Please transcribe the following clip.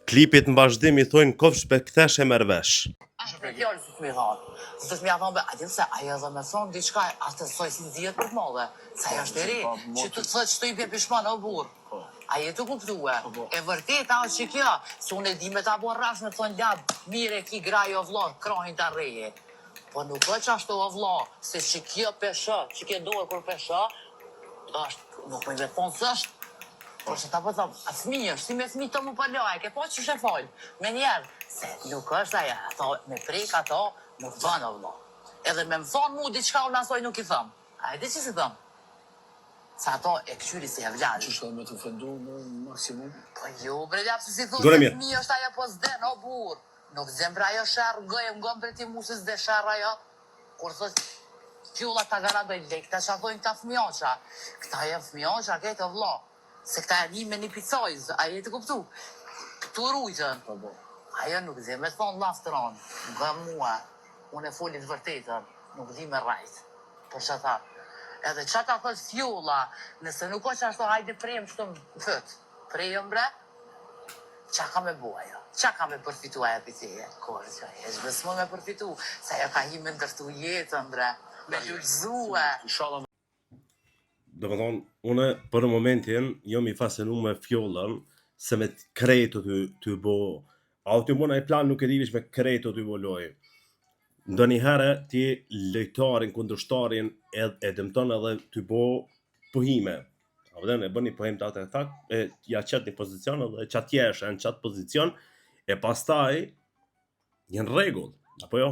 Klipit në vazhdim i thojnë kofsh për këtesh e merr vesh. Fjallë su t'mi thonë. Së të t'mi thonë, a di se ajo dhe me thonë diçka, atë të thoj si zjetë për t'molle. Se ajo është e ri, që të thë që të i bje pishman o burë. A jetu kuptue. E vërteta është që kjo, se unë e di me ta bo rash me thonë labë, mire ki graj o vlo, krahin të reje. Po nuk është që ashtu o vlo, se që kjo pesha, që kjo dojë kur pesha, është, nuk me vetë thonë së është. Por që ta po thëmë, a fëmijë është, si me fëmijë të mu përloj, ke po që shë folë, me njerë, se nuk është aja, ato, me prek ato, nuk bënë o vlo. Edhe me më thonë mu, diçka unë asoj nuk i thëmë. A e di që si thëmë? Se ato e këqyri si e vlarë. Që shkoj me të ofendu në maksimum? Po jo, bre ljapë, si thonë, se fëmijë është aja po zden, o burë. Nuk zem pra ajo shërë, gëmë bre ti mu se zde shërë ajo. Kur thë, fjulla ta gara doj lek, ta që thojnë këta fëmioqa. Këta e fëmioqa, kejtë o vlo. Se këta e një me një picojz, a jetë kuptu? Këtu rujtën. Ajo nuk dhe me thonë lastron, nga mua, unë e folit vërtetën, nuk di me rajtë. Por që ta, edhe që ta thët fjulla, nëse nuk o që ashtu hajde prejem që të më fëtë, prejem bre, qa ka me bua jo? Qa ka me përfitu aja piteje? Kore që e shbesmo me përfitu, se ajo ka hi me ndërtu jetën bre, me lullzue. Do më thonë, une për momentin jom i fasenu me fjollën se me kreto të bo, a të mona i plan nuk e divish me kreto të bo loj. Ndo një herë ti lejtarin, kundërshtarin e dëmton edhe të bo pohime. A vëden e bën një pohim të atë e ja qëtë një pozicion edhe qatë jesh e në qatë pozicion e pastaj jenë regull, apo jo?